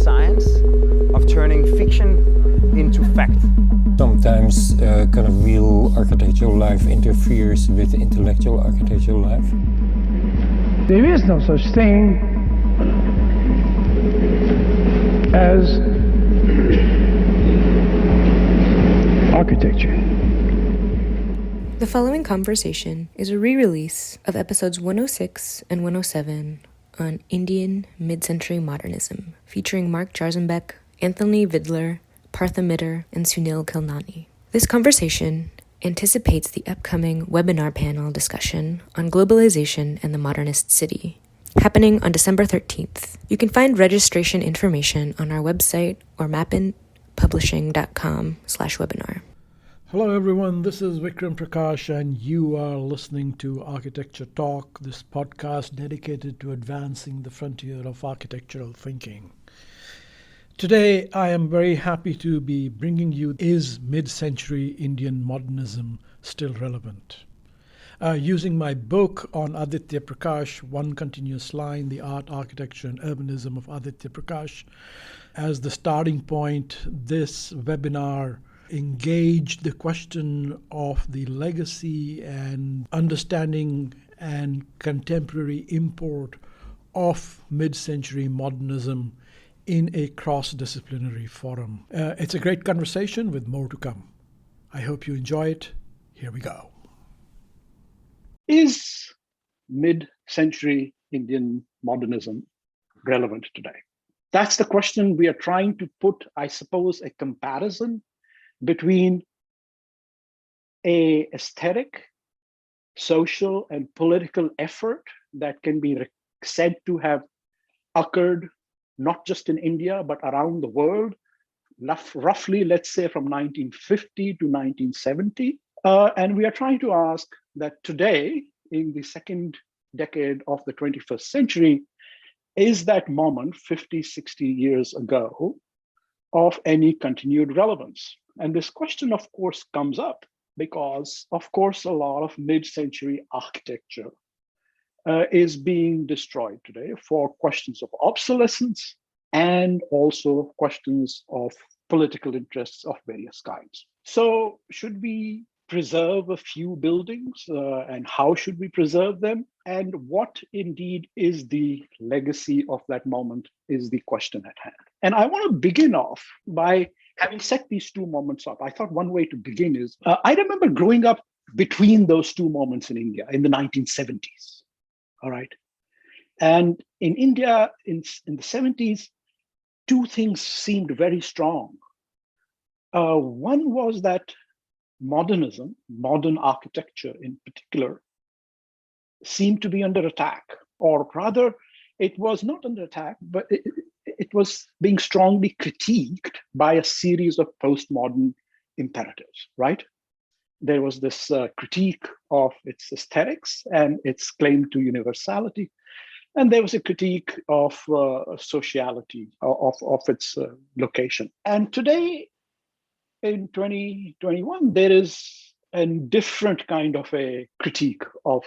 science of turning fiction into fact. Sometimes kind of real architectural life interferes with intellectual architectural life. There is no such thing as architecture. The following conversation is a re-release of episodes 106 and 107 on Indian Mid-Century Modernism, featuring Mark Jarzombek, Anthony Vidler, Partha Mitter, and Sunil Khilnani. This conversation anticipates the upcoming webinar panel discussion on Globalization and the Modernist City, happening on December 13th. You can find registration information on our website or mappinpublishing.com/webinar. Hello everyone, this is Vikram Prakash and you are listening to Architecture Talk, this podcast dedicated to advancing the frontier of architectural thinking. Today I am very happy to be bringing you Is Mid-Century Indian Modernism Still Relevant? Using my book on Aditya Prakash, One Continuous Line, The Art, Architecture and Urbanism of Aditya Prakash, as the starting point, this webinar engaged the question of the legacy and understanding and contemporary import of mid-century modernism in a cross-disciplinary forum. It's a great conversation with more to come. I hope you enjoy it. Here we go. Is mid-century Indian modernism relevant today? That's the question we are trying to put, I suppose, a comparison between a aesthetic, social, and political effort that can be said to have occurred not just in India, but around the world, roughly, let's say, from 1950 to 1970. And we are trying to ask that today, in the second decade of the 21st century, is that moment 50, 60 years ago of any continued relevance? And this question, of course, comes up because, of course, a lot of mid-century architecture is being destroyed today for questions of obsolescence and also questions of political interests of various kinds. So should we preserve a few buildings and how should we preserve them? And what indeed is the legacy of that moment is the question at hand. And I want to begin off by having set these two moments up. I thought one way to begin is, I remember growing up between those two moments in India in the 1970s, all right? And in India, in the 70s, two things seemed very strong. One was that modernism, modern architecture in particular, seemed to be under attack, or rather, it was not under attack, but it was being strongly critiqued by a series of postmodern imperatives, right? There was this critique of its aesthetics and its claim to universality. And there was a critique of sociality, of its location. And today, in 2021, there is a different kind of a critique of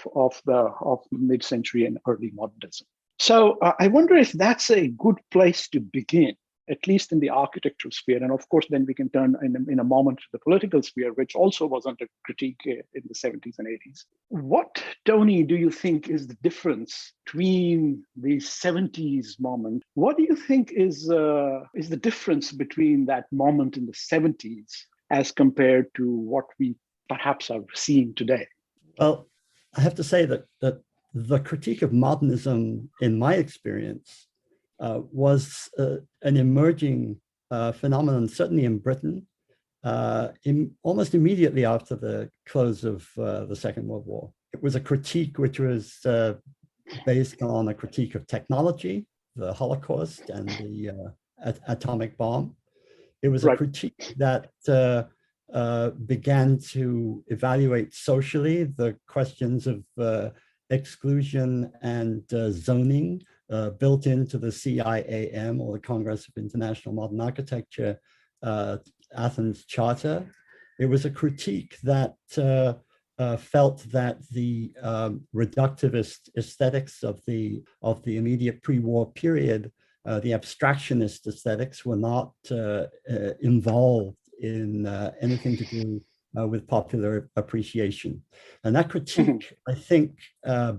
mid-century and early modernism. So I wonder if that's a good place to begin, at least in the architectural sphere. And of course, then we can turn in a moment to the political sphere, which also was under critique in the 70s and 80s. What, Tony, do you think is the difference between the 70s moment? What do you think is the difference between that moment in the 70s as compared to what we perhaps are seeing today? Well, I have to say that the critique of modernism, in my experience, was an emerging phenomenon, certainly in Britain, almost immediately after the close of the Second World War. It was a critique which was based on a critique of technology, the Holocaust and the atomic bomb. It was a critique that began to evaluate socially the questions of exclusion and zoning built into the CIAM, or the Congress of International Modern Architecture, Athens Charter. It was a critique that felt that the reductivist aesthetics of the immediate pre-war period the abstractionist aesthetics were not involved in anything to do with popular appreciation. And that critique, I think,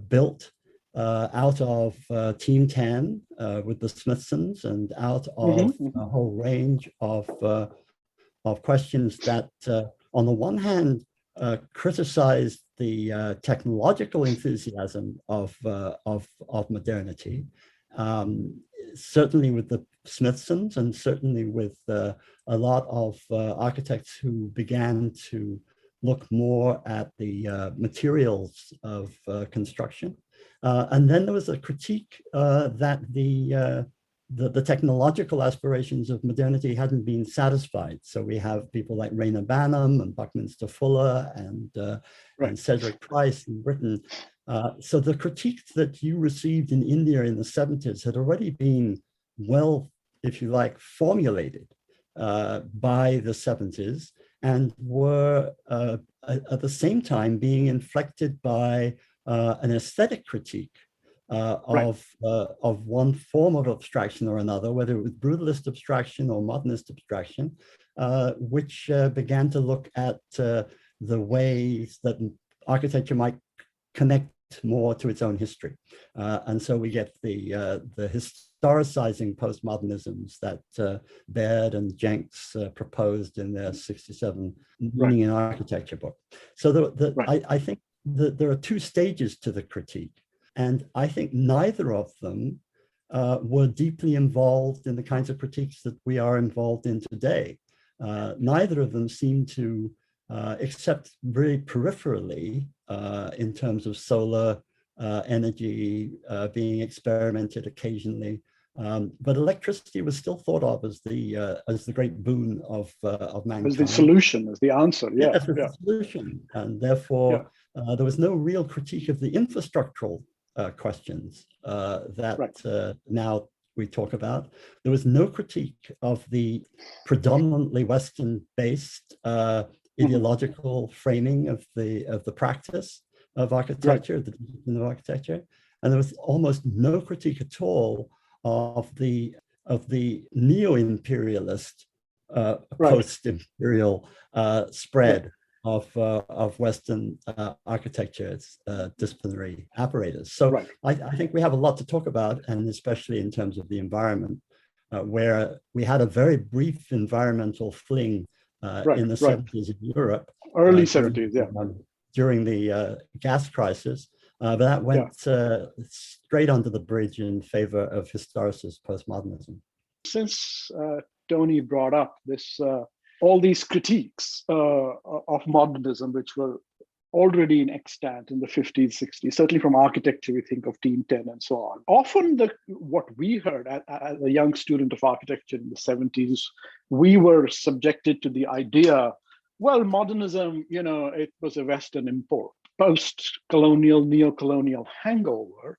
built out of Team 10 with the Smithsons and out of a whole range of questions that, on the one hand, criticized the technological enthusiasm of modernity, certainly with the Smithsons and certainly with a lot of architects who began to look more at the materials of construction. And then there was a critique that the technological aspirations of modernity hadn't been satisfied. So we have people like Rayner Banham and Buckminster Fuller and Cedric Price in Britain. So the critiques that you received in India in the 70s had already been well, if you like, formulated by the 70s and were at the same time being inflected by an aesthetic critique of one form of abstraction or another, whether it was brutalist abstraction or modernist abstraction, which began to look at the ways that architecture might connect more to its own history. And so we get the historicizing postmodernisms that Baird and Jenks proposed in their 67 Meaning in Architecture book. So I think that there are two stages to the critique. And I think neither of them were deeply involved in the kinds of critiques that we are involved in today. Neither of them seem to, except very peripherally, in terms of solar energy being experimented occasionly, but electricity was still thought of as the great boon of mankind. As the solution, as the answer, As the solution, and therefore there was no real critique of the infrastructural questions that now we talk about. There was no critique of the predominantly Western-based ideological framing of the practice of architecture, the discipline of architecture, and there was almost no critique at all of the neo-imperialist, post-imperial spread of Western architecture's disciplinary apparatus. So I think we have a lot to talk about, and especially in terms of the environment, where we had a very brief environmental fling in the 70s in Europe. Early 70s, during the gas crisis, but that went straight under the bridge in favor of historicist postmodernism. Since Tony brought up this, all these critiques of modernism, which were already in extant in the 50s, 60s, certainly from architecture, we think of Team 10 and so on. Often what we heard as a young student of architecture in the 70s, we were subjected to the idea, well, modernism, it was a Western import, post-colonial, neo-colonial hangover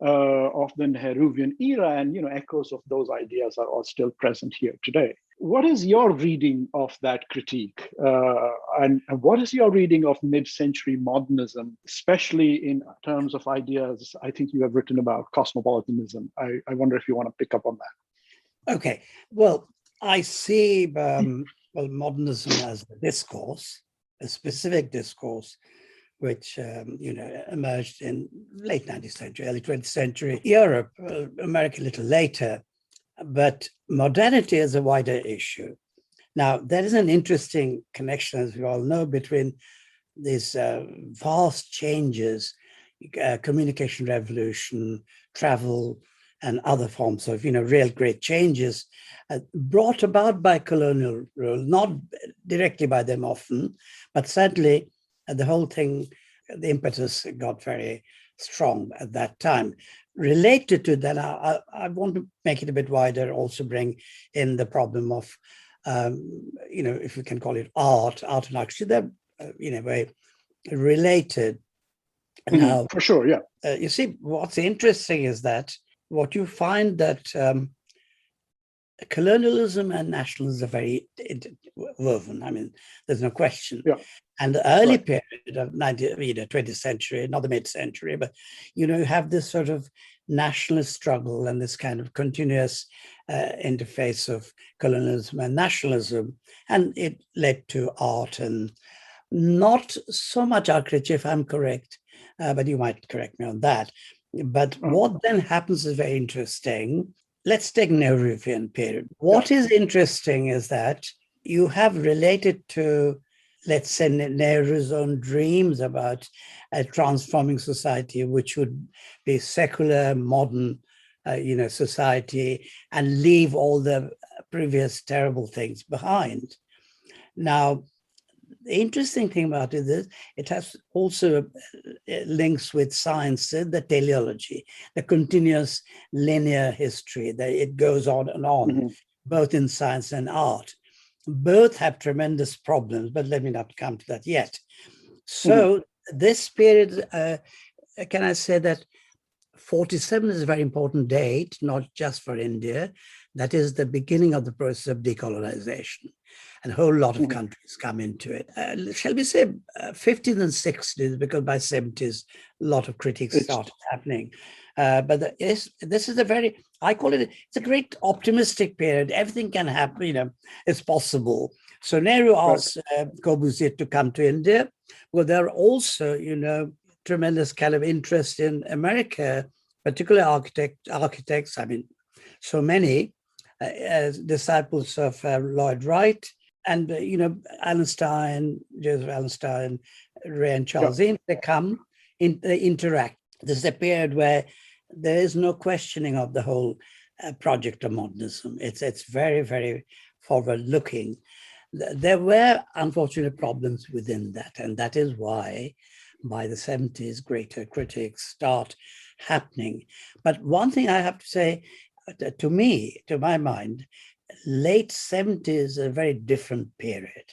of the Nehruvian era, and echoes of those ideas are all still present here today. What is your reading of that critique, and what is your reading of mid-century modernism, especially in terms of ideas? I think you have written about cosmopolitanism. I wonder if you want to pick up on that. Okay, well, I see modernism as a discourse, a specific discourse, which emerged in late 19th century, early 20th century, Europe, America a little later, but modernity is a wider issue. Now, there is an interesting connection, as we all know, between these vast changes, communication revolution, travel, and other forms of, real great changes brought about by colonial rule, not directly by them often, but certainly the whole thing, the impetus got very strong at that time. Related to that, I want to make it a bit wider, also bring in the problem of, if we can call it art and architecture, they're in a way related. Now, for sure, you see, what's interesting is that what you find that colonialism and nationalism are very woven. I mean, there's no question. And the early period of 20th century, not the mid-century, but you have this sort of nationalist struggle and this kind of continuous interface of colonialism and nationalism. And it led to art and not so much architecture, if I'm correct, but you might correct me on that. But what then happens is very interesting. Let's take Nehruvian period. What is interesting is that you have related to, let's say, Nehru's own dreams about a transforming society, which would be secular, modern, society, and leave all the previous terrible things behind. Now, the interesting thing about it is it has also links with science, the teleology, the continuous linear history, that it goes on and on, both in science and art. Both have tremendous problems, but let me not come to that yet. So this period, can I say that 47 is a very important date, not just for India. That is the beginning of the process of decolonization. And a whole lot of countries come into it. Shall we say 50s and 60s, because by 70s, a lot of critiques started happening. But this is a very, I call it, it's a great optimistic period. Everything can happen, it's possible. So Nehru asked Corbusier to come to India. Well, there are also, tremendous kind of interest in America, particularly architects, so many disciples of Lloyd Wright, and Joseph Allenstein, Ray and Charles Eames, they come, they interact. This is a period where there is no questioning of the whole project of modernism. It's very, very forward-looking. There were unfortunate problems within that, and that is why by the 70s, greater critics start happening. But one thing I have to say, to my mind, late 70s is a very different period.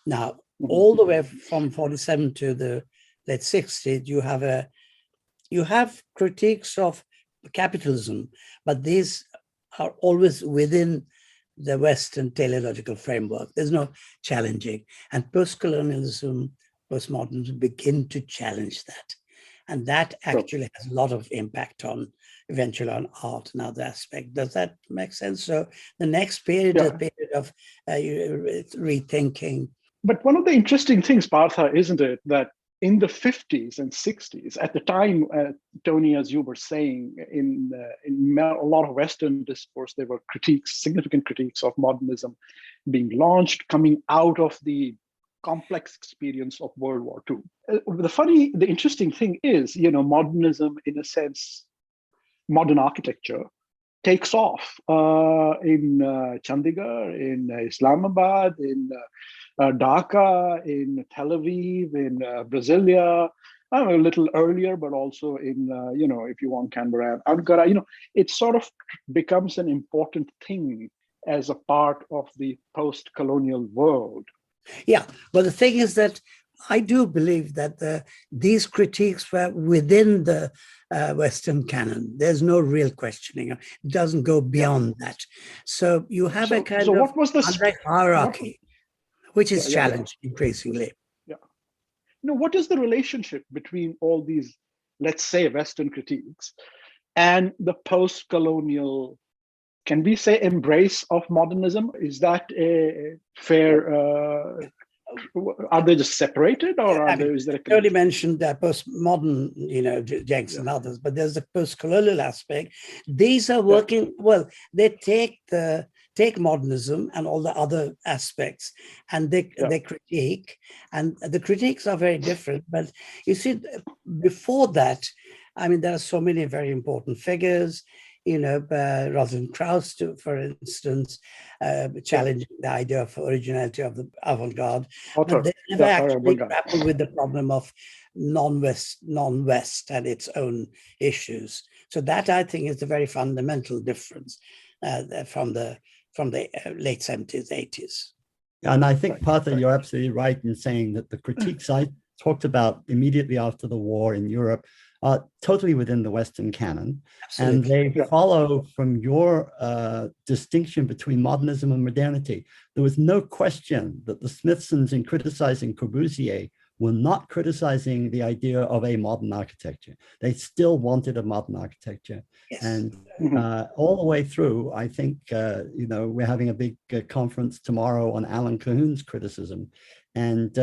Now, all the way from 47 to the late 60s, you have critiques of capitalism, but these are always within the Western teleological framework. There's no challenging. And postcolonialism, postmodernism begin to challenge that. And that actually has a lot of impact eventually on art and other aspects. Does that make sense? So the next period is a period of rethinking. But one of the interesting things, Partha, isn't it, that in the 50s and 60s, at the time, Tony, as you were saying, in a lot of Western discourse, there were significant critiques of modernism being launched, coming out of the complex experience of World War II. The interesting thing is, modernism, in a sense, modern architecture takes off in Chandigarh, in Islamabad, in Dhaka, in Tel Aviv, in Brasilia, a little earlier, but also in, if you want, Canberra and Ankara. It sort of becomes an important thing as a part of the post-colonial world. Yeah, well, the thing is that I do believe that these critiques were within the Western canon. There's no real questioning. It doesn't go beyond that. So you have a kind of hierarchy, which is challenged increasingly. Yeah. What is the relationship between all these, let's say, Western critiques and the post-colonial, can we say, embrace of modernism? Is that a fair... are they just separated, or is there a... You already mentioned postmodern, Jenks and others, but there's a post-colonial aspect. These are working, they take modernism and all the other aspects, and they critique, and the critiques are very different. But you see, before that, there are so many very important figures. Rosalind Krauss, for instance, challenging the idea of originality of the avant-garde. But they never actually grapple with the problem of non-West and its own issues. So that, I think, is a very fundamental difference from the late 70s, 80s. And I think, Partha, you're absolutely right in saying that the critiques I talked about immediately after the war in Europe are totally within the Western canon. Absolutely. And they follow from your distinction between modernism and modernity. There was no question that the Smithsons, in criticizing Corbusier, were not criticizing the idea of a modern architecture. They still wanted a modern architecture. Yes. And all the way through, I think, we're having a big conference tomorrow on Alan Cahoon's criticism. And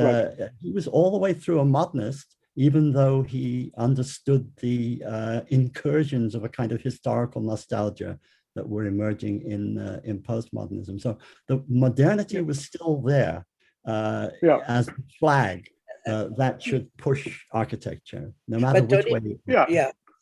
he was all the way through a modernist, even though he understood the incursions of a kind of historical nostalgia that were emerging in postmodernism. So the modernity was still there as a flag that should push architecture, no matter which way.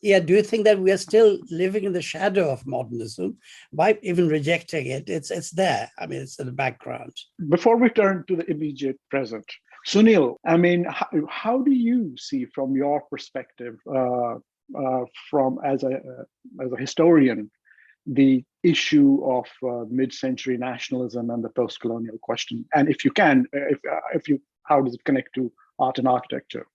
Yeah. Do you think that we are still living in the shadow of modernism by even rejecting it? It's there. I mean, it's in the background. Before we turn to the immediate present, Sunil, I mean, how do you see from your perspective, from as a historian, the issue of mid-century nationalism and the post-colonial question? And if you can, how does it connect to art and architecture?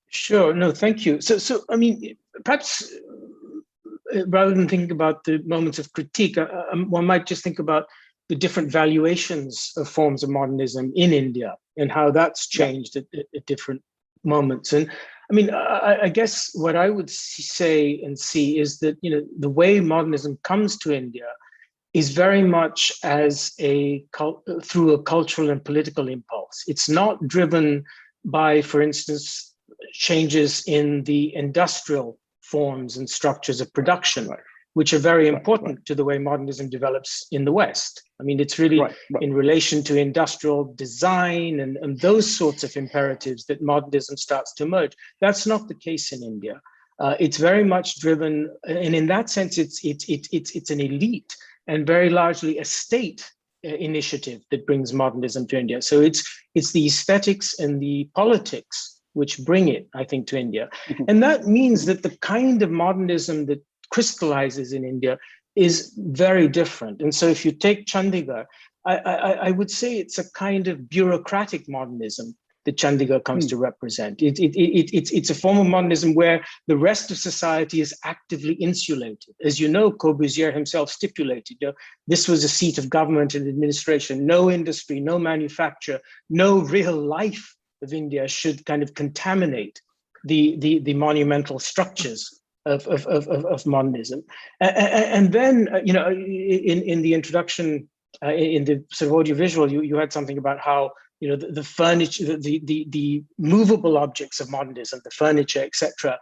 Sure. No, thank you. So I mean, perhaps rather than thinking about the moments of critique, one might just think about the different valuations of forms of modernism in India and how that's changed at different moments. And I mean, I guess what I would say and see is that, the way modernism comes to India is very much through a cultural and political impulse. It's not driven by, for instance, changes in the industrial forms and structures of production, which are very important to the way modernism develops in the West. I mean, it's really in relation to industrial design and those sorts of imperatives that modernism starts to emerge. That's not the case in India. It's very much driven, and in that sense, it's an elite and very largely a state initiative that brings modernism to India. So it's the aesthetics and the politics which bring it, I think, to India. And that means that the kind of modernism that crystallizes in India is very different. And so if you take Chandigarh, I would say it's a kind of bureaucratic modernism that Chandigarh comes to represent. It's a form of modernism where the rest of society is actively insulated. As you know, Corbusier himself stipulated, this was a seat of government and administration, no industry, no manufacture, no real life of India should kind of contaminate the monumental structures of modernism. And then, in the introduction, in the sort of audiovisual, you had something about how, the furniture, the movable objects of modernism, the furniture, etc.,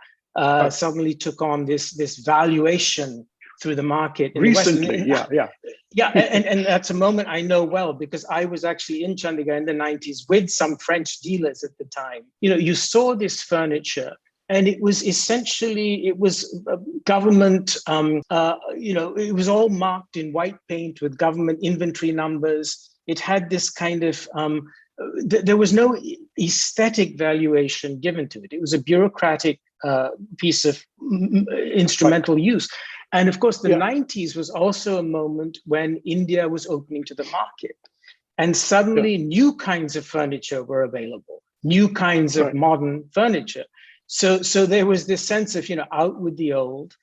suddenly took on this valuation through the market recently. And that's a moment I know well, because I was actually in Chandigarh in the 90s with some French dealers at the time. You saw this furniture, and it was essentially, government, it was all marked in white paint with government inventory numbers. It had this kind of, there was no aesthetic valuation given to it. It was a bureaucratic piece of instrumental use. And of course, the 90s was also a moment when India was opening to the market. And suddenly new kinds of furniture were available, new kinds of modern furniture. So there was this sense of, out with the old.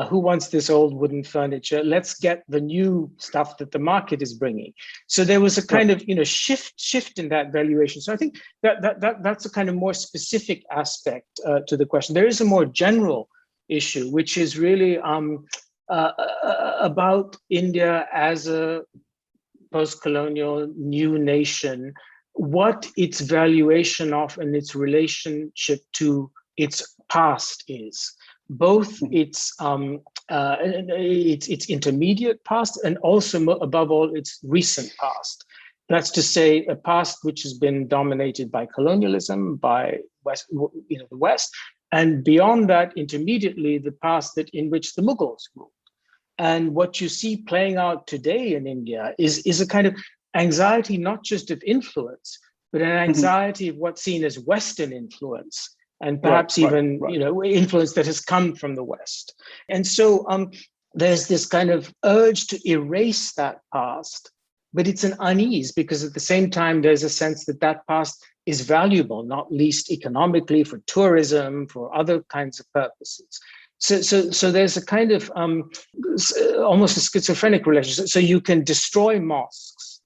Who wants this old wooden furniture? Let's get the new stuff that the market is bringing. So there was a kind of, shift in that valuation. So I think that's a kind of more specific aspect to the question. There is a more general issue, which is really about India as a post-colonial new nation, what its valuation of and its relationship to its past is, both its intermediate past and also, above all, its recent past. That's to say, a past which has been dominated by colonialism, by the West, and beyond that, intermediately, the past in which the Mughals ruled. And what you see playing out today in India is a kind of anxiety, not just of influence, but an anxiety of what's seen as Western influence, and perhaps influence that has come from the West. And so there's this kind of urge to erase that past, but it's an unease, because at the same time, there's a sense that that past is valuable, not least economically, for tourism, for other kinds of purposes. So there's a kind of almost a schizophrenic relationship. So you can destroy mosques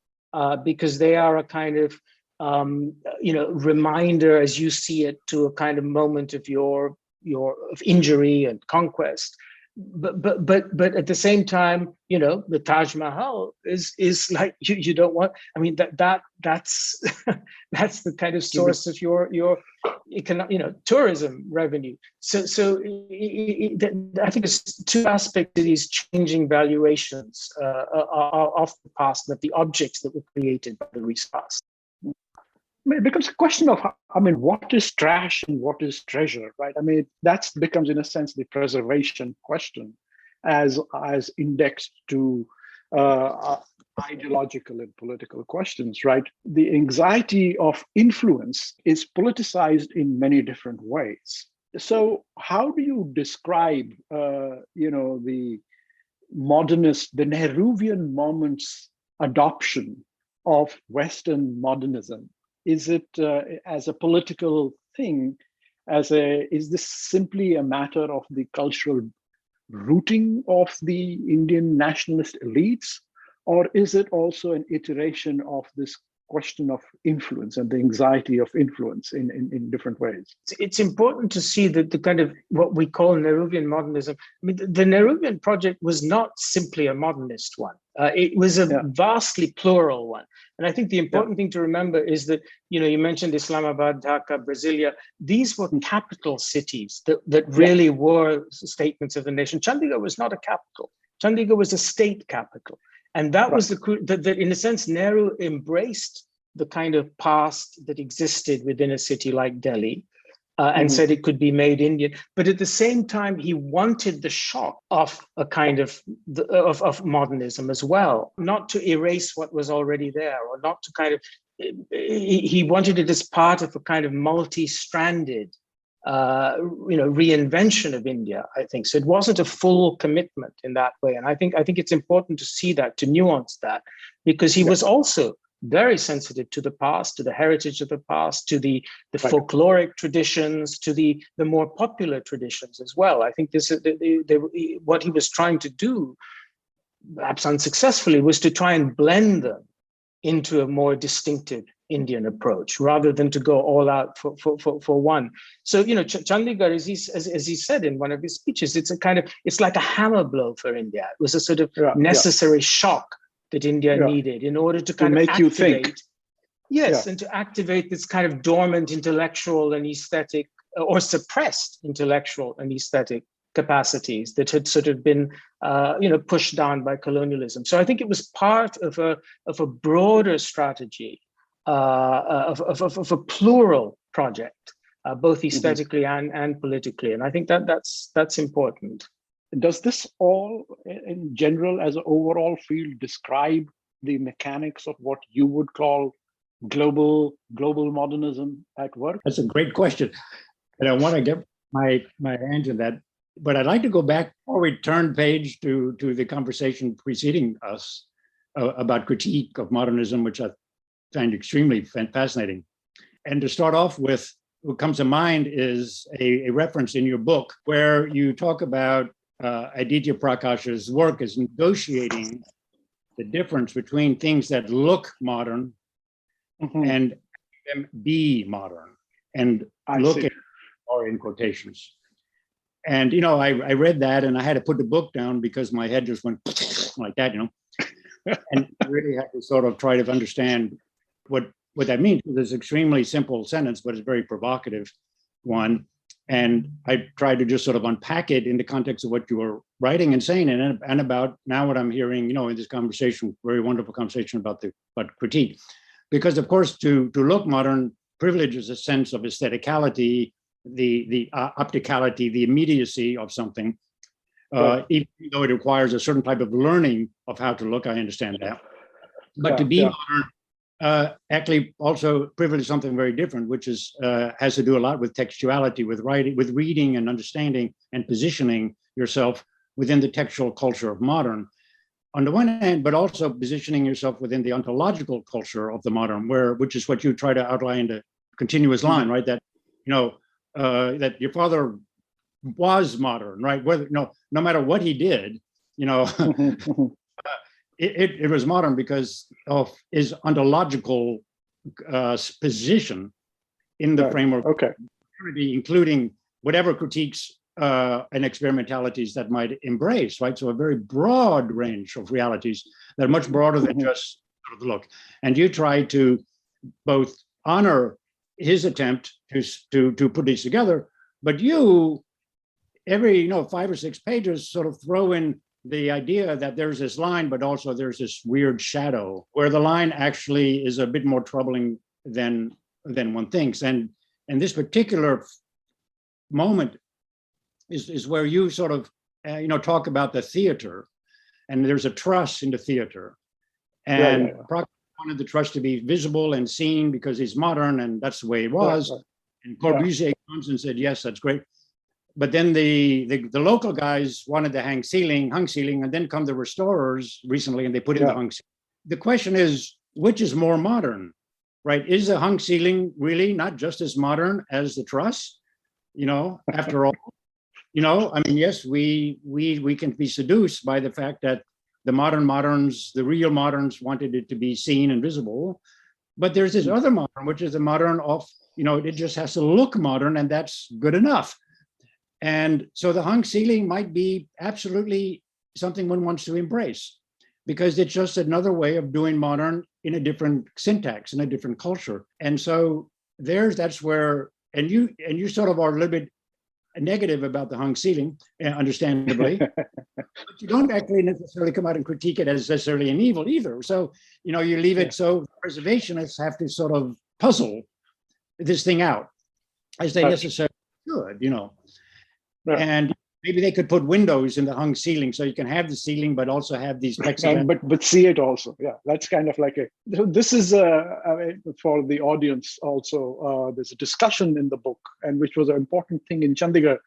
because they are a kind of reminder as you see it to a kind of moment of your of injury and conquest. But at the same time, the Taj Mahal is like you don't want. I mean that's that's the kind of source of your tourism revenue. So I think it's two aspects to these changing valuations of the past, of the objects that were created by the recent past. It becomes a question of, what is trash and what is treasure, right? That becomes, in a sense, the preservation question as indexed to ideological and political questions, right? The anxiety of influence is politicized in many different ways. So how do you describe, the modernist, the Nehruvian moment's adoption of Western modernism? Is it as a political thing? Is this simply a matter of the cultural rooting of the Indian nationalist elites, or is it also an iteration of this question of influence and the anxiety of influence in different ways? It's important to see that the kind of what we call Nehruvian modernism. The Nehruvian project was not simply a modernist one. It was a vastly plural one. And I think the important thing to remember is that, you mentioned Islamabad, Dhaka, Brasilia. These were capital cities that really were statements of the nation. Chandigarh was not a capital. Chandigarh was a state capital. And that was that in a sense, Nehru embraced the kind of past that existed within a city like Delhi and said it could be made Indian. But at the same time, he wanted the shock of a kind of modernism as well, not to erase what was already there, or not to kind of, he wanted it as part of a kind of multi-stranded reinvention of India, I think. So it wasn't a full commitment in that way. And I think it's important to see that, to nuance that, because he was also very sensitive to the past, to the heritage of the past, to the folkloric traditions, to the more popular traditions as well. I think this what he was trying to do, perhaps unsuccessfully, was to try and blend them into a more distinctive Indian approach, rather than to go all out for one. So, Chandigarh, as he said in one of his speeches, it's like a hammer blow for India. It was a sort of necessary shock that India needed in order to kind of make activate, you think. Yes, and to activate this kind of dormant intellectual and aesthetic, or suppressed intellectual and aesthetic capacities that had sort of been, pushed down by colonialism. So I think it was part of a broader strategy, of a plural project, both aesthetically and politically. And I think that's important. Does this all, in general, as an overall field, describe the mechanics of what you would call global modernism at work? That's a great question, and I want to get my answer to that. But I'd like to go back before we turn page to the conversation preceding us about critique of modernism, which I find extremely fascinating. And to start off with, what comes to mind is a reference in your book where you talk about Aditya Prakash's work as negotiating the difference between things that look modern and them be modern, and look at or in quotations. And I read that and I had to put the book down because my head just went like that, and I really had to sort of try to understand what that means. It's an extremely simple sentence, but it's a very provocative one. And I tried to just sort of unpack it in the context of what you were writing and saying, and about now what I'm hearing, in this conversation, very wonderful conversation about critique. Because of course, to look modern privileges a sense of aestheticality, the opticality, the immediacy of something, even though it requires a certain type of learning of how to look. I understand that. But to be modern, actually also privilege something very different, which is has to do a lot with textuality, with writing, with reading and understanding and positioning yourself within the textual culture of modern on the one hand, but also positioning yourself within the ontological culture of the modern, which is what you try to outline in the continuous line, right? That that your father was modern, right? Whether no matter what he did, it was modern because of his ontological position in the framework, okay, including whatever critiques and experimentalities that might embrace, right? So a very broad range of realities that are much broader than just sort of the look. And you try to both honor his attempt to put these together, but you, every 5 or 6 pages, sort of throw in the idea that there's this line, but also there's this weird shadow where the line actually is a bit more troubling than one thinks. And this particular moment is where you sort of talk about the theater, and there's a truss in the theater, and Proctor wanted the truss to be visible and seen because he's modern, and that's the way it was. And Corbusier comes and said, yes, that's great. But then the local guys wanted the hung ceiling, and then come the restorers recently, and they put in the hung ceiling. The question is, which is more modern, right? Is the hung ceiling really not just as modern as the truss? After all, I mean, yes, we can be seduced by the fact that the moderns, the real moderns, wanted it to be seen and visible. But there's this other modern, which is the modern of, it just has to look modern, and that's good enough. And so the hung ceiling might be absolutely something one wants to embrace, because it's just another way of doing modern in a different syntax, in a different culture. And so that's where, and you sort of are a little bit negative about the hung ceiling, understandably, but you don't actually necessarily come out and critique it as necessarily an evil either. So, you leave it so preservationists have to sort of puzzle this thing out, as they necessarily should, And maybe they could put windows in the hung ceiling so you can have the ceiling, but also have these plexiglass. But see it also. Yeah, that's kind of like this is for the audience also. There's a discussion in the book, and which was an important thing in Chandigarh.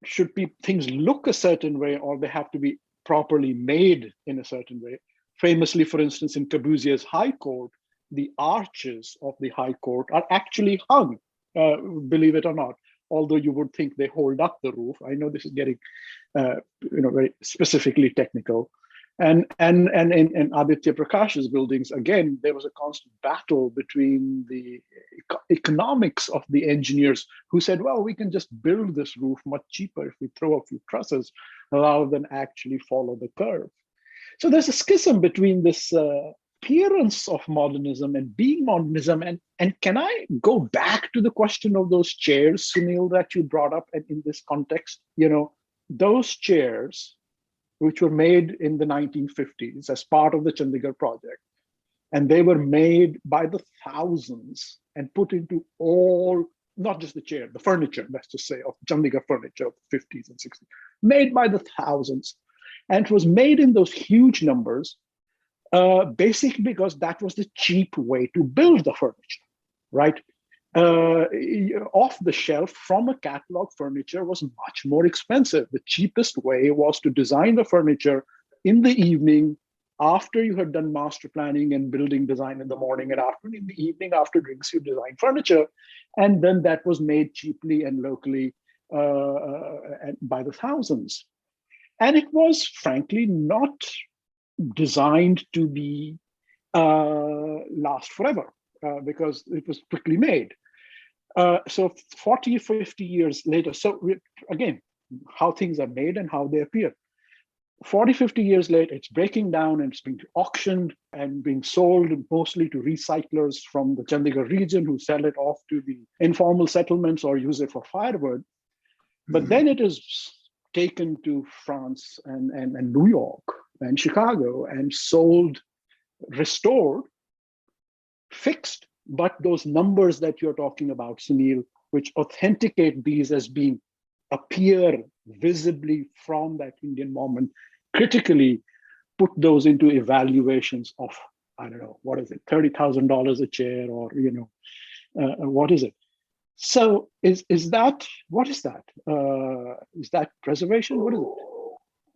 Should things look a certain way, or they have to be properly made in a certain way? Famously, for instance, in Corbusier's High Court, the arches of the High Court are actually hung, believe it or not. Although you would think they hold up the roof. I know this is getting, very specifically technical. And in Aditya Prakash's buildings, again, there was a constant battle between the economics of the engineers who said, well, we can just build this roof much cheaper if we throw a few trusses rather than actually follow the curve. So there's a schism between this appearance of modernism and being modernism. And can I go back to the question of those chairs, Sunil, that you brought up, and in this context, those chairs, which were made in the 1950s as part of the Chandigarh project, and they were made by the thousands and put into all, not just the chair, the furniture, let's just say, of Chandigarh furniture of the 50s and 60s, made by the thousands. And it was made in those huge numbers, basically because that was the cheap way to build the furniture, right? Off the shelf from a catalog furniture was much more expensive. The cheapest way was to design the furniture in the evening after you had done master planning and building design in the morning, and after in the evening after drinks you design furniture, and then that was made cheaply and locally by the thousands. And it was frankly not designed to be last forever because it was quickly made. So 40, 50 years later, so again, how things are made and how they appear. 40, 50 years later, it's breaking down and it's being auctioned and being sold mostly to recyclers from the Chandigarh region who sell it off to the informal settlements or use it for firewood. But then it is taken to France and New York and Chicago and sold, restored, fixed. But those numbers that you're talking about, Sunil, which authenticate these as being appear visibly from that Indian moment, critically put those into evaluations of, I don't know, what is it, $30,000 a chair, or, what is it? So is that, what is that? Is that preservation? What is it?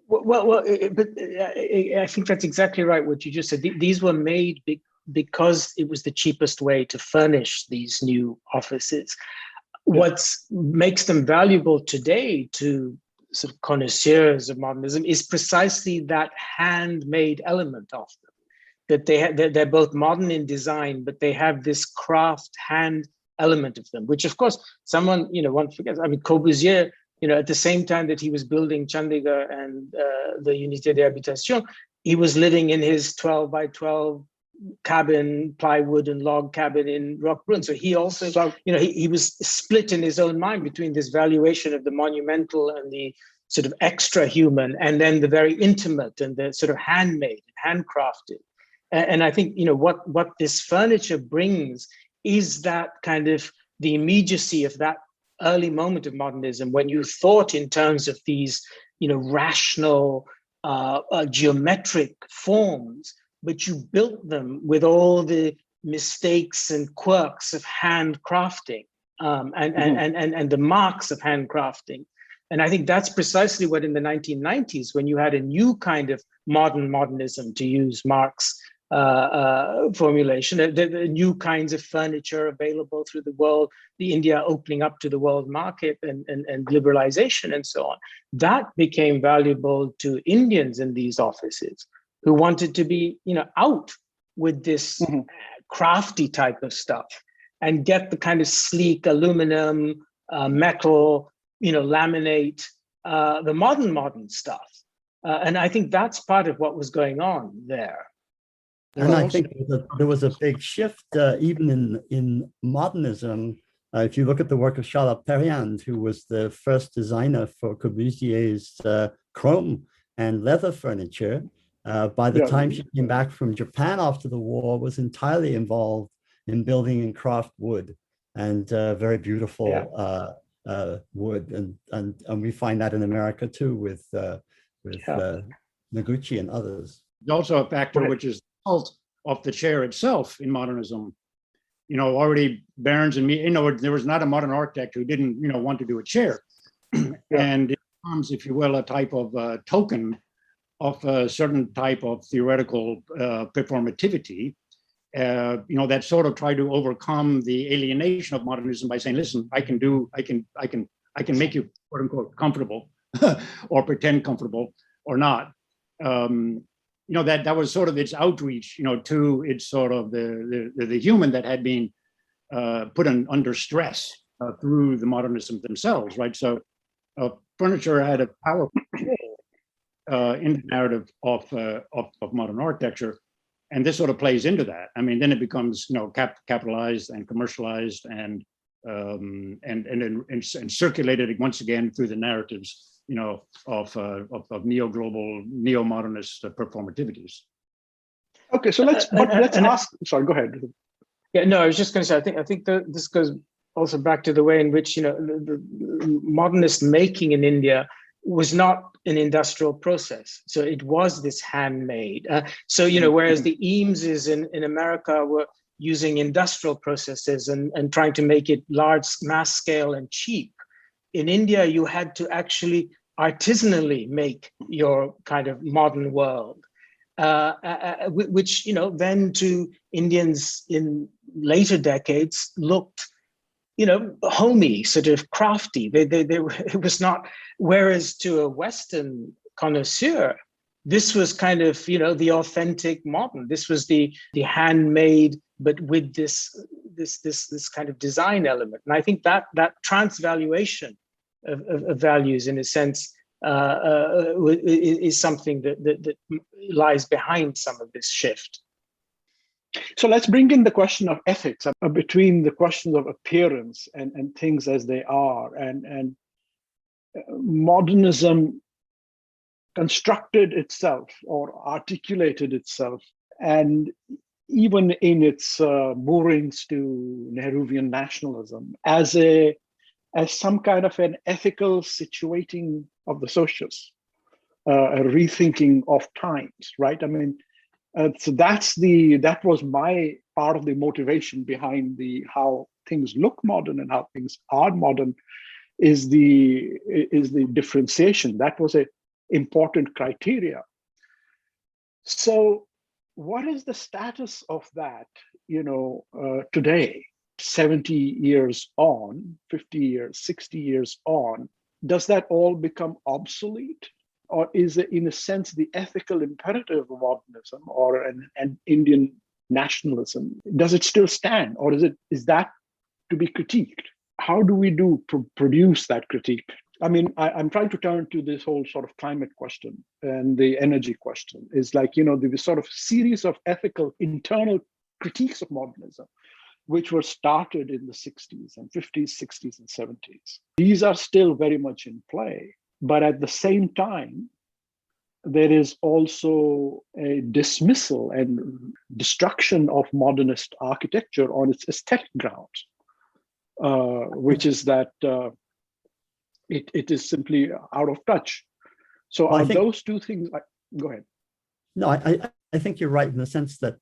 Well, but I think that's exactly right, what you just said. These were made because it was the cheapest way to furnish these new offices. What makes them valuable today to sort of connoisseurs of modernism is precisely that handmade element of them. that they're both modern in design, but they have this craft hand element of them, which of course someone, one forgets. I mean, Corbusier, at the same time that he was building Chandigarh and the Unité d'Habitation, he was living in his 12 by 12 cabin, plywood and log cabin in Roquebrune. So he also, he was split in his own mind between this valuation of the monumental and the sort of extra human, and then the very intimate and the sort of handmade, handcrafted. And I think, what this furniture brings is that kind of the immediacy of that early moment of modernism, when you thought in terms of these, rational, geometric forms, but you built them with all the mistakes and quirks of handcrafting, and the marks of handcrafting. And I think that's precisely what in the 1990s, when you had a new kind of modernism, to use Mark's formulation, the new kinds of furniture available through the world, the India opening up to the world market and liberalization and so on, that became valuable to Indians in these offices who wanted to be, out with this crafty type of stuff and get the kind of sleek aluminum, metal, laminate, the modern stuff. And I think that's part of what was going on there. And I think there was a big shift even in modernism. If you look at the work of Charlotte Perriand, who was the first designer for Corbusier's chrome and leather furniture, by the time she came back from Japan after the war, was entirely involved in building and craft wood, and very beautiful wood. And we find that in America too with Noguchi and others. There's also a factor which is of the chair itself in modernism. Already Barons and me, there was not a modern architect who didn't, want to do a chair. And it becomes, if you will, a type of token of a certain type of theoretical performativity, that sort of try to overcome the alienation of modernism by saying, listen, I can make you quote unquote comfortable or pretend comfortable or not. That was sort of its outreach, to its sort of the human that had been put under stress through the modernism themselves, right? So furniture had a powerful role in the narrative of modern architecture, and this sort of plays into that. I mean, then it becomes capitalized and commercialized and circulated once again through the narratives, of neo-global, neo-modernist performativities. Okay, so let's ask. Sorry, go ahead. Yeah, no, I was just going to say, I think this goes also back to the way in which the modernist making in India was not an industrial process. So it was this handmade. Whereas the Eameses in America were using industrial processes and trying to make it large, mass scale and cheap, in India, you had to actually artisanally make your kind of modern world, which, then to Indians in later decades looked, homey, sort of crafty. It was not, whereas to a Western connoisseur, this was kind of, the authentic modern. This was the handmade, but with this kind of design element. And I think that transvaluation of values, in a sense, is something that lies behind some of this shift. So let's bring in the question of ethics between the questions of appearance and things as they are, and modernism constructed itself or articulated itself, and even in its moorings to Nehruvian nationalism, as some kind of an ethical situating of the socius, a rethinking of times, right? I mean, so that was my part of the motivation behind how things look modern and how things are modern, is the differentiation. That was an important criteria. So what is the status of that, today, 70 years on, 50 years, 60 years on? Does that all become obsolete? or is it, in a sense, the ethical imperative of modernism or an Indian nationalism? Does it still stand, or is that to be critiqued? How do we produce that critique? I mean, I'm trying to turn to this whole sort of climate question and the energy question. Is like, the sort of series of ethical internal critiques of modernism, which were started in the 60s and 50s, 60s, and 70s. These are still very much in play. But at the same time, there is also a dismissal and destruction of modernist architecture on its aesthetic grounds, which is that it is simply out of touch. So are those two things? Go ahead. No, I think you're right in the sense that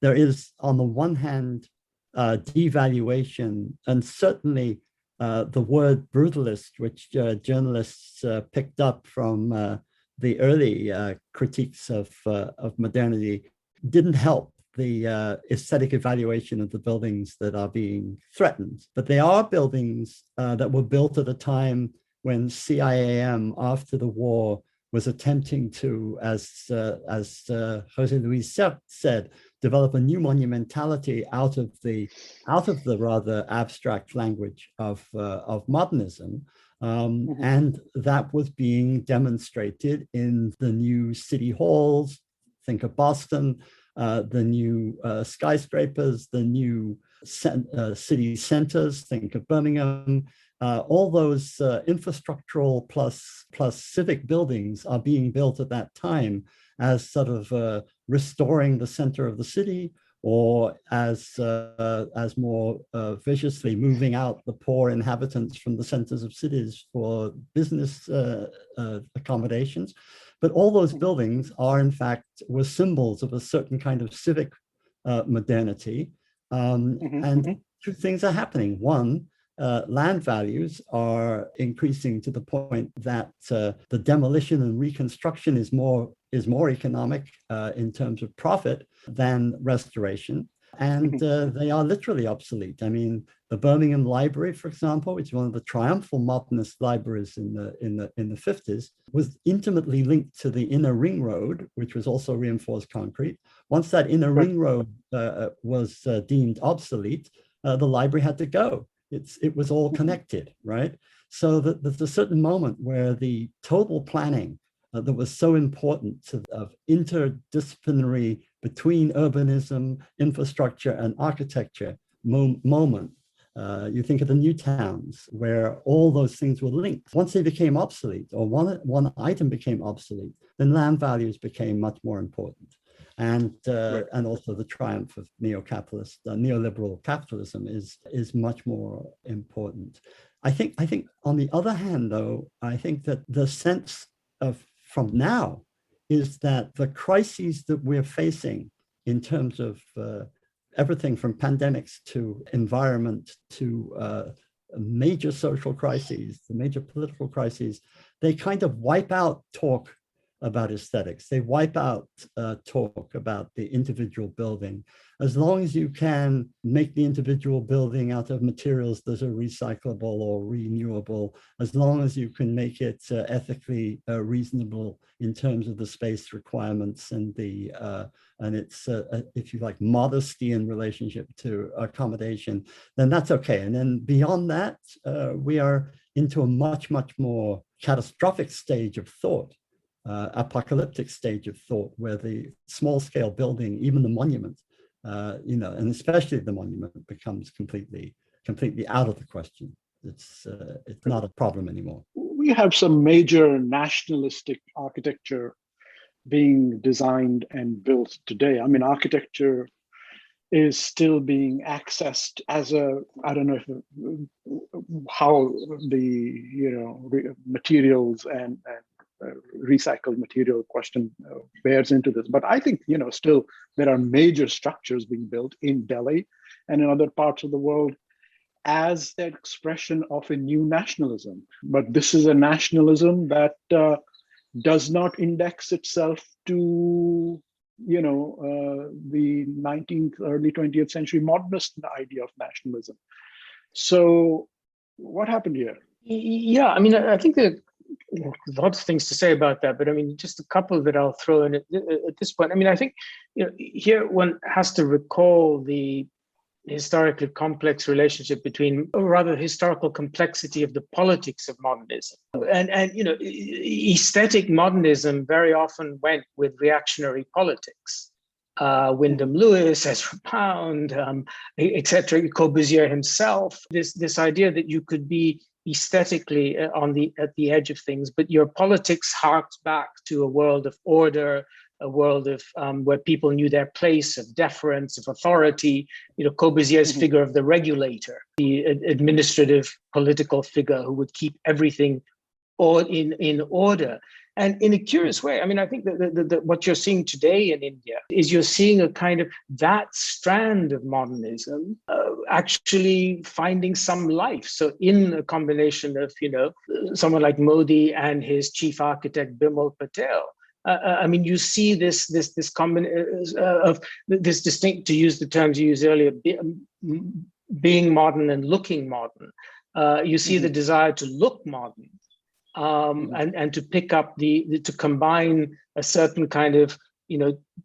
there is, on the one hand, devaluation, and certainly the word brutalist, which journalists picked up from the early critiques of modernity, didn't help the aesthetic evaluation of the buildings that are being threatened. But they are buildings that were built at a time when CIAM, after the war, was attempting to, as Jose Luis said, develop a new monumentality out of the rather abstract language of modernism. And that was being demonstrated in the new city halls, think of Boston, the new skyscrapers, the new city centers, think of Birmingham. All those infrastructural plus civic buildings are being built at that time as sort of restoring the center of the city, or as more viciously moving out the poor inhabitants from the centers of cities for business accommodations. But all those buildings are, in fact, were symbols of a certain kind of civic modernity. And two things are happening. One, land values are increasing to the point that the demolition and reconstruction is more economic in terms of profit than restoration. And they are literally obsolete. I mean, the Birmingham Library, for example, which is one of the triumphal modernist libraries in the 50s, was intimately linked to the inner ring road, which was also reinforced concrete. Once that inner ring road was deemed obsolete, the library had to go. It was all connected, right? So that there's a certain moment where the total planning that was so important of interdisciplinary between urbanism, infrastructure, and architecture moment. You think of the new towns where all those things were linked. Once they became obsolete, or one item became obsolete, then land values became much more important. And also the triumph of neoliberal capitalism is much more important. I think on the other hand, though, I think that the sense of from now is that the crises that we're facing in terms of everything from pandemics to environment to major social crises, the major political crises, they kind of wipe out talk about aesthetics. They wipe out talk about the individual building. As long as you can make the individual building out of materials that are recyclable or renewable, as long as you can make it ethically reasonable in terms of the space requirements and its, if you like, modesty in relationship to accommodation, then that's okay. And then beyond that, we are into a much, much more catastrophic stage of thought. Apocalyptic stage of thought, where the small-scale building, even the monument, and especially the monument, becomes completely out of the question. It's not a problem anymore. We have some major nationalistic architecture being designed and built today. I mean, architecture is still being accessed as I don't know how the materials and recycled material question bears into this. But I think, still there are major structures being built in Delhi and in other parts of the world as an expression of a new nationalism. But this is a nationalism that does not index itself to, the 19th, early 20th century modernist idea of nationalism. So what happened here? Yeah, I mean, I think that lots of things to say about that, but I mean, just a couple that I'll throw in at this point. I mean, I think here one has to recall the historically complex relationship between, or rather historical complexity of the politics of modernism. And aesthetic modernism very often went with reactionary politics. Wyndham Lewis, Ezra Pound, etc., Corbusier himself, this idea that you could be aesthetically at the edge of things, but your politics harked back to a world of order, a world of where people knew their place, of deference, of authority. Corbusier's figure of the regulator, the administrative political figure who would keep everything in order. And in a curious way, I mean, I think that what you're seeing today in India is you're seeing a kind of that strand of modernism actually finding some life. So in a combination of, someone like Modi and his chief architect, Bimal Patel, I mean, you see this combination of this distinct, to use the terms you used earlier, being modern and looking modern. You see the desire to look modern. And to pick up to combine a certain kind of,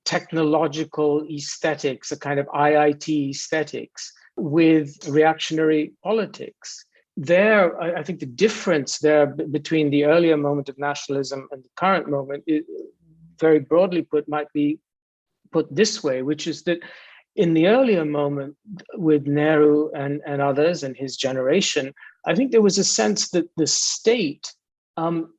technological aesthetics, a kind of IIT aesthetics with reactionary politics. There, I think the difference there between the earlier moment of nationalism and the current moment, very broadly put, might be put this way, which is that in the earlier moment with Nehru and others and his generation, I think there was a sense that the state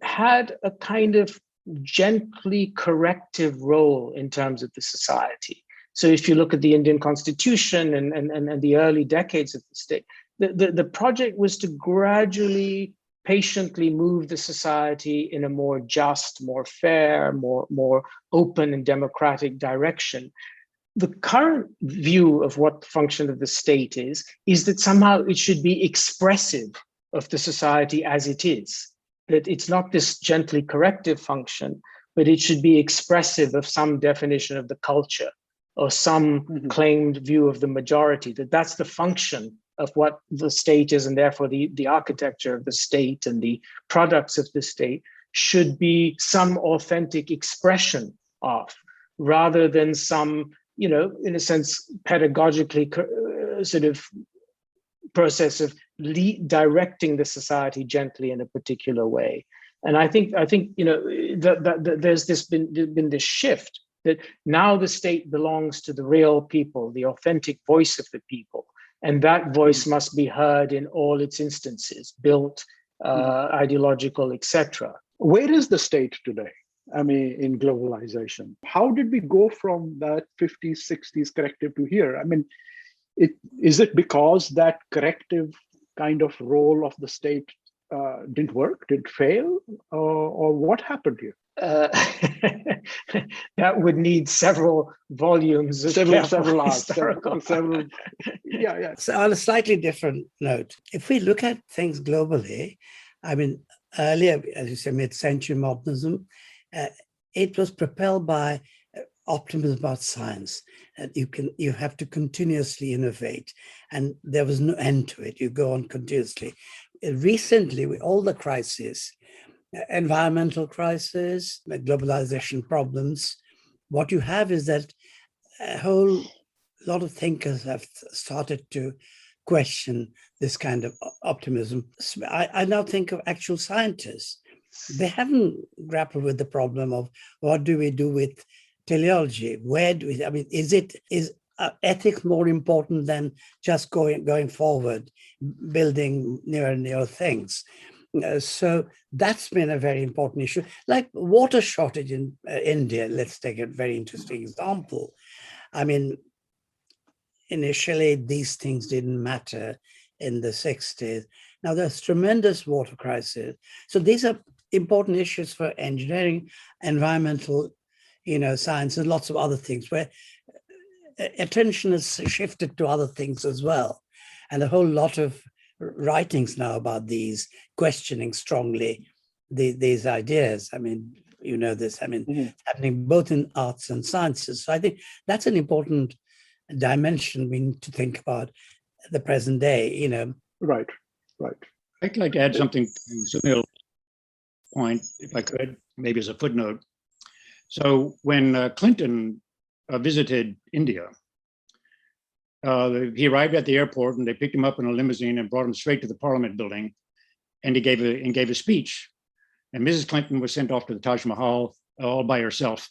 had a kind of gently corrective role in terms of the society. So if you look at the Indian Constitution and the early decades of the state, the project was to gradually, patiently move the society in a more just, more fair, more open and democratic direction. The current view of what the function of the state is that somehow it should be expressive of the society as it is. That it's not this gently corrective function, but it should be expressive of some definition of the culture or some claimed view of the majority, that's the function of what the state is, and therefore the architecture of the state and the products of the state should be some authentic expression of, rather than some, in a sense, pedagogically sort of process of directing the society gently in a particular way. And I think that there's been this shift that now the state belongs to the real people, the authentic voice of the people, and that voice must be heard in all its instances, built, ideological, etc. Where is the state today? I mean, in globalization, how did we go from that 50s, 60s corrective to here? I mean, is it because that corrective kind of role of the state didn't work, did fail, or what happened here? That would need several volumes of several historical. Yeah. So on a slightly different note, if we look at things globally, I mean, earlier, as you say, mid-century modernism, it was propelled by optimism about science. You have to continuously innovate, and there was no end to it. You go on continuously. Recently, with all the crises, environmental crisis, globalization problems, what you have is that a whole lot of thinkers have started to question this kind of optimism. I now think of actual scientists. They haven't grappled with the problem of what do we do with teleology? Where do we, I mean, is ethics more important than just going forward, building nearer and nearer things? So that's been a very important issue. Like water shortage in India, let's take a very interesting example. I mean, initially these things didn't matter in the 60s. Now there's tremendous water crisis. So these are important issues for engineering, environmental, science, and lots of other things where attention has shifted to other things as well. And a whole lot of writings now about these, questioning strongly these ideas. I mean, this, I mean, it's happening both in arts and sciences. So I think that's an important dimension we need to think about the present day, Right. I'd like to add something to Sunil. point, if I could, maybe as a footnote. So when Clinton visited India, he arrived at the airport and they picked him up in a limousine and brought him straight to the Parliament building, and he gave a speech. And Mrs. Clinton was sent off to the Taj Mahal all by herself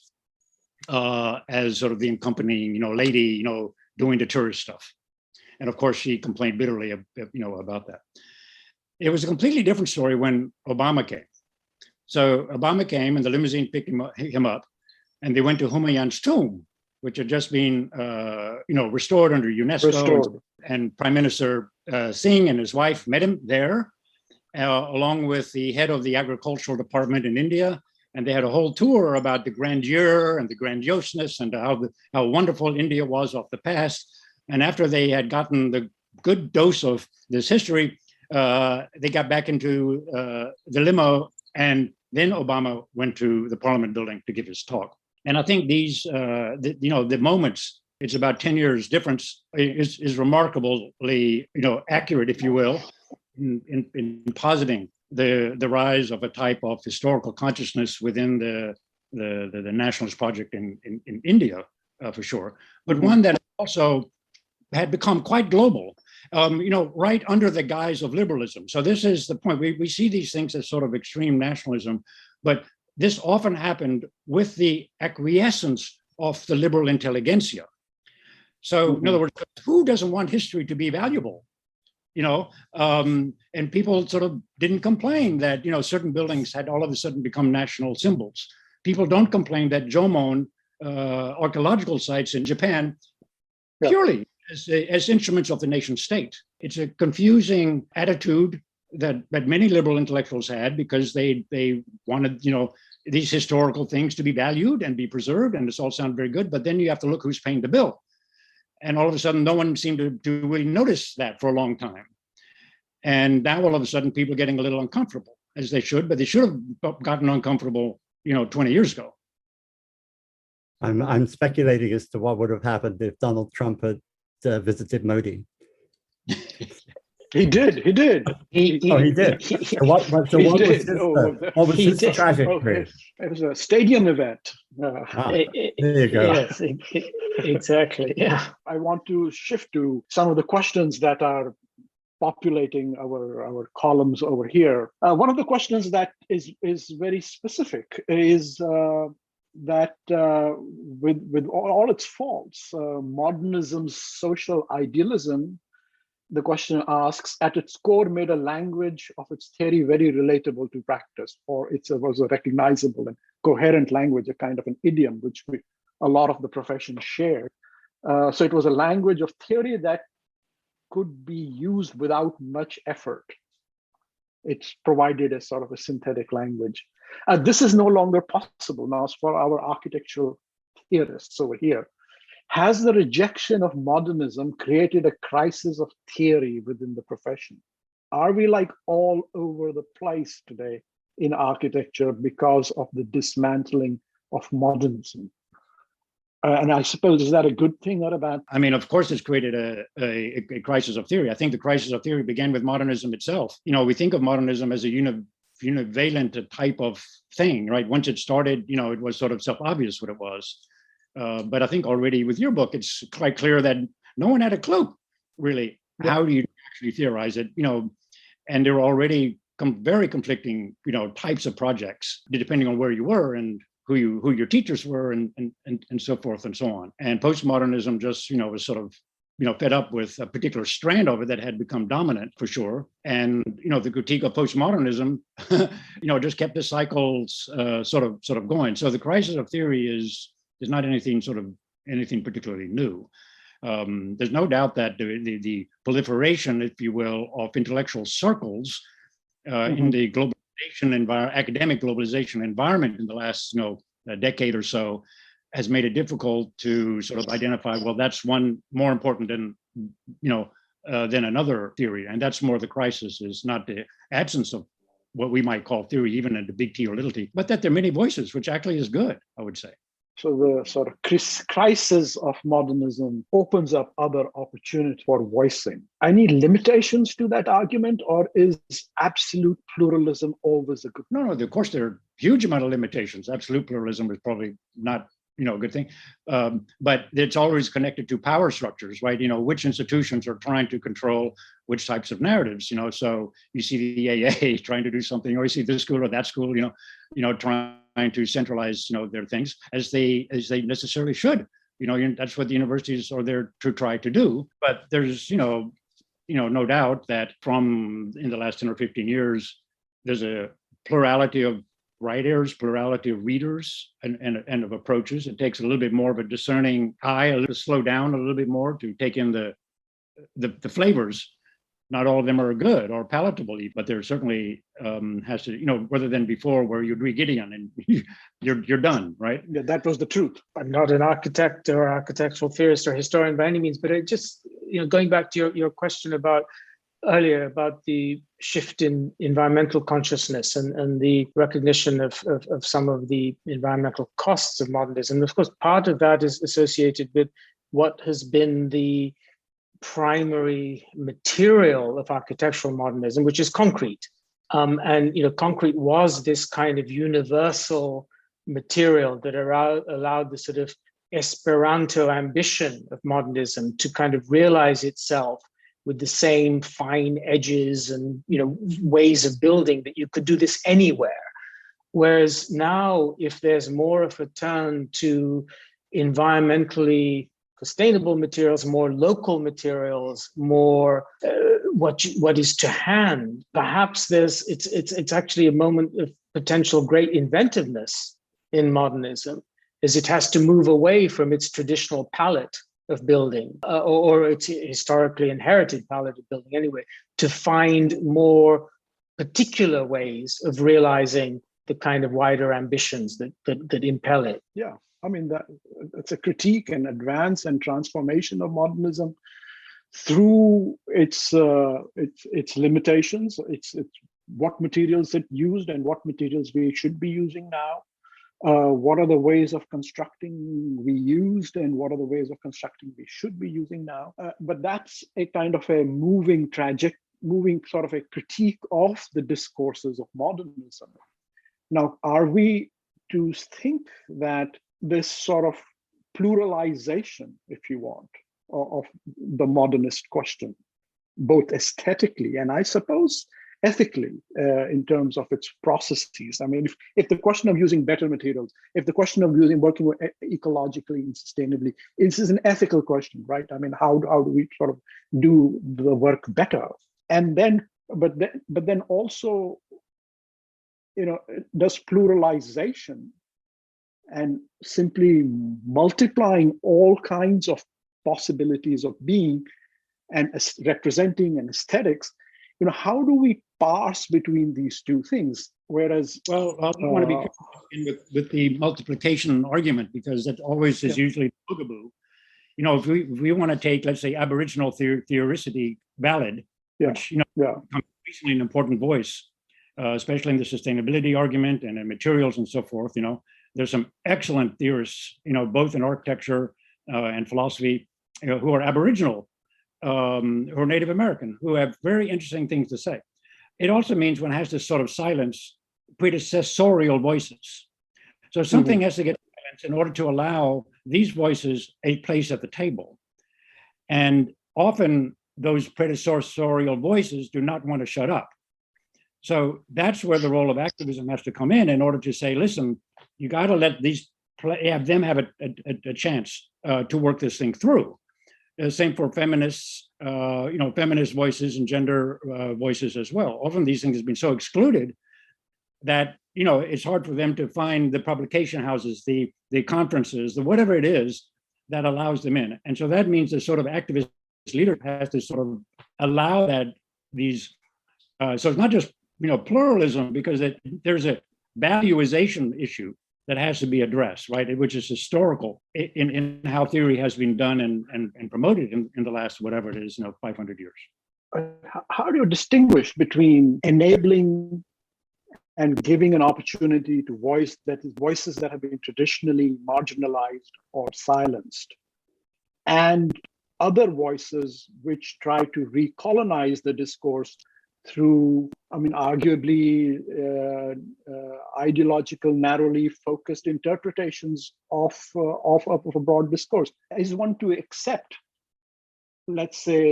as sort of the accompanying, lady, doing the tourist stuff. And of course, she complained bitterly, about that. It was a completely different story when Obama came. So Obama came and the limousine picked him up, and they went to Humayun's tomb, which had just been, restored under UNESCO. And Prime Minister Singh and his wife met him there, along with the head of the agricultural department in India. And they had a whole tour about the grandeur and the grandioseness and how wonderful India was of the past. And after they had gotten the good dose of this history, they got back into the limo, and then Obama went to the Parliament building to give his talk. And I think these, the moments, it's about 10 years difference, is remarkably, accurate, if you will, in positing the rise of a type of historical consciousness within the nationalist project in India, for sure, but one that also had become quite global, right under the guise of liberalism. So this is the point. We see these things as sort of extreme nationalism, but this often happened with the acquiescence of the liberal intelligentsia. So in other words, who doesn't want history to be valuable? And people sort of didn't complain that, certain buildings had all of a sudden become national symbols. People don't complain that Jomon archaeological sites in Japan purely as instruments of the nation state. It's a confusing attitude that many liberal intellectuals had, because they wanted, these historical things to be valued and be preserved, and this all sounded very good, but then you have to look who's paying the bill. And all of a sudden, no one seemed to really notice that for a long time. And now all of a sudden, people are getting a little uncomfortable, as they should, but they should have gotten uncomfortable, 20 years ago. I'm speculating as to what would have happened if Donald Trump had visited Modi. He did. He did. What was his trajectory? It was a stadium event. There you go. Yes, exactly. Yeah. I want to shift to some of the questions that are populating our columns over here. One of the questions that is very specific is that with all its faults, modernism's social idealism, the question asks, at its core, made a language of its theory very relatable to practice, or it was a recognizable and coherent language, a kind of an idiom, which a lot of the profession shared. So it was a language of theory that could be used without much effort. It's provided as sort of a synthetic language. This is no longer possible now for our architectural theorists over here. Has the rejection of modernism created a crisis of theory within the profession? Are we like all over the place today in architecture because of the dismantling of modernism? And I suppose, is that a good thing or a bad thing? I mean, of course, it's created a crisis of theory. I think the crisis of theory began with modernism itself. We think of modernism as a univalent type of thing, right? Once it started, it was sort of self-obvious what it was. But I think already with your book, it's quite clear that no one had a clue, really. Yeah. How do you actually theorize it? And there were already very conflicting, types of projects, depending on where you were and who your teachers were, and so forth and so on. And postmodernism just, was sort of, fed up with a particular strand of it that had become dominant, for sure. And the critique of postmodernism, just kept the cycles sort of going. So the crisis of theory is not anything particularly new. There's no doubt that the proliferation, if you will, of intellectual circles in the academic globalization environment in the last a decade or so has made it difficult to sort of identify, well, that's one more important than another theory. And that's more the crisis, is not the absence of what we might call theory, even in the big T or little t, but that there are many voices, which actually is good, I would say. So the sort of crisis of modernism opens up other opportunities for voicing. Any limitations to that argument, or is absolute pluralism always a good thing? No, of course there are huge amount of limitations. Absolute pluralism is probably not a good thing, but it's always connected to power structures, right? Which institutions are trying to control which types of narratives. So you see the AA trying to do something, or you see this school or that school, trying to centralize, their things as they necessarily should. That's what the universities are there to try to do. But there's, no doubt that from in the last 10 or 15 years, there's a plurality of writers, plurality of readers, and of approaches. It takes a little bit more of a discerning eye, a little slow down a little bit more to take in the flavors. Not all of them are good or palatable, but there certainly has to, rather than before where you'd read Gideon and you're done, right? Yeah, that was the truth. I'm not an architect or architectural theorist or historian by any means, but it just, going back to your question earlier about the shift in environmental consciousness and the recognition of some of the environmental costs of modernism. And of course, part of that is associated with what has been the primary material of architectural modernism, which is concrete. And concrete was this kind of universal material that allowed the sort of Esperanto ambition of modernism to kind of realize itself with the same fine edges and ways of building, that you could do this anywhere. Whereas now, if there's more of a turn to environmentally sustainable materials, more local materials, more what is to hand, perhaps it's actually a moment of potential great inventiveness in modernism, as it has to move away from its traditional palette of building, or its historically inherited palette of building anyway, to find more particular ways of realizing the kind of wider ambitions that impel it. Yeah, I mean, it's a critique and advance and transformation of modernism through its limitations. It's what materials it used and what materials we should be using now. What are the ways of constructing we used and what are the ways of constructing we should be using now? But that's a kind of a moving sort of a critique of the discourses of modernism. Now, are we to think that this sort of pluralization, if you want, of the modernist question, both aesthetically and I suppose ethically, in terms of its processes. I mean, if the question of using better materials, if the question of working ecologically and sustainably, this is an ethical question, right? I mean, how do we sort of do the work better? And then, but then also, does pluralization and simply multiplying all kinds of possibilities of being and representing and aesthetics, how do we pass between these two things? Whereas, well, I want to be careful with the multiplication argument, because that always is usually bugaboo. If we want to take, let's say, Aboriginal theoricity valid, which becomes increasingly an important voice, especially in the sustainability argument and in materials and so forth. There's some excellent theorists, both in architecture and philosophy, who are Aboriginal, who are Native American, who have very interesting things to say. It also means one has to sort of silence predecessorial voices. So something has to get silenced in order to allow these voices a place at the table. And often those predecessorial voices do not want to shut up. So that's where the role of activism has to come in order to say, listen, you got to let them have a chance to work this thing through. Same for feminists, feminist voices and gender voices as well. Often these things have been so excluded that, it's hard for them to find the publication houses, the conferences, the whatever it is that allows them in. And so that means the sort of activist leader has to sort of allow that these, so it's not just, pluralism, because there's a valuization issue that has to be addressed, right? Which is historical in how theory has been done and promoted in the last, whatever it is, 500 years. How do you distinguish between enabling and giving an opportunity to voices that have been traditionally marginalized or silenced, and other voices which try to recolonize the discourse through, arguably ideological, narrowly focused interpretations of a broad discourse. Is one to accept, let's say,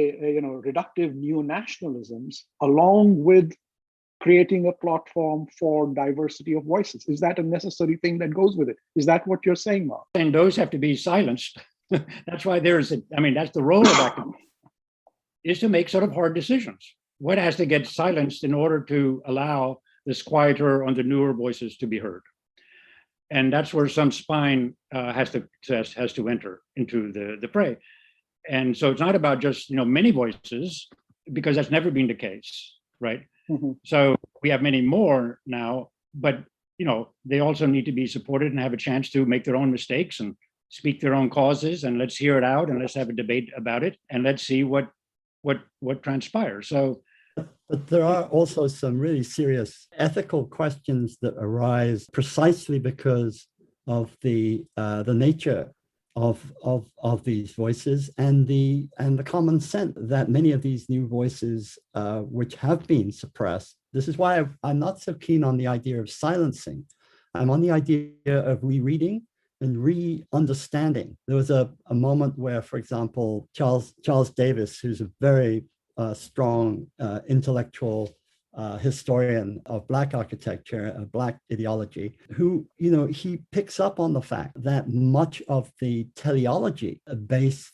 reductive neo-nationalisms along with creating a platform for diversity of voices? Is that a necessary thing that goes with it? Is that what you're saying, Mark? And those have to be silenced. That's why that's the role of academia, is to make sort of hard decisions. What has to get silenced in order to allow this quieter or the newer voices to be heard? And that's where some spine has to enter into the fray. And so it's not about just many voices, because that's never been the case, right? Mm-hmm. So we have many more now, but they also need to be supported and have a chance to make their own mistakes and speak their own causes, and let's hear it out and let's have a debate about it and let's see what transpires. So, but there are also some really serious ethical questions that arise precisely because of the nature of these voices and the common sense that many of these new voices which have been suppressed. This is why I'm not so keen on the idea of silencing. I'm on the idea of rereading and re-understanding. There was a moment where, for example, Charles Davis, who's a very strong intellectual historian of Black architecture, Black ideology, who, he picks up on the fact that much of the teleology-based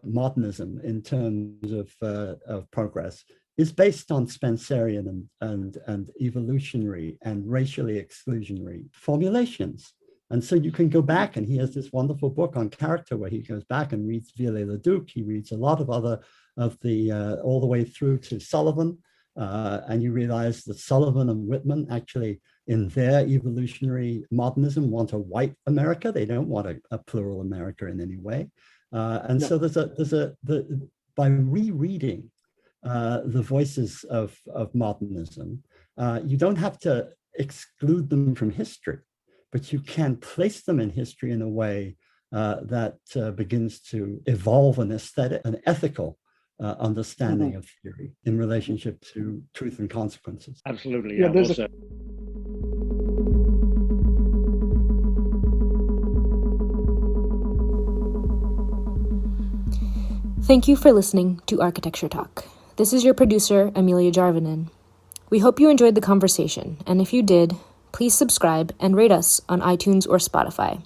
modernism in terms of progress is based on Spencerian and evolutionary and racially exclusionary formulations. And so you can go back, and he has this wonderful book on character where he goes back and reads Viollet-le-Duc. He reads a lot of other of the, all the way through to Sullivan. And you realize that Sullivan and Whitman actually, in their evolutionary modernism, want a white America. They don't want a plural America in any way. And so by rereading the voices of modernism, you don't have to exclude them from history, but you can place them in history in a way that begins to evolve an aesthetic, an ethical understanding of theory in relationship to truth and consequences. Absolutely. Yeah, there's Thank you for listening to Architecture Talk. This is your producer, Amelia Jarvinen. We hope you enjoyed the conversation, and if you did, please subscribe and rate us on iTunes or Spotify.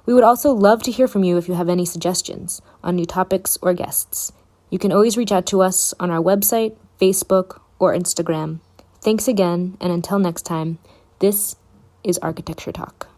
We would also love to hear from you if you have any suggestions on new topics or guests. You can always reach out to us on our website, Facebook, or Instagram. Thanks again, and until next time, this is Architecture Talk.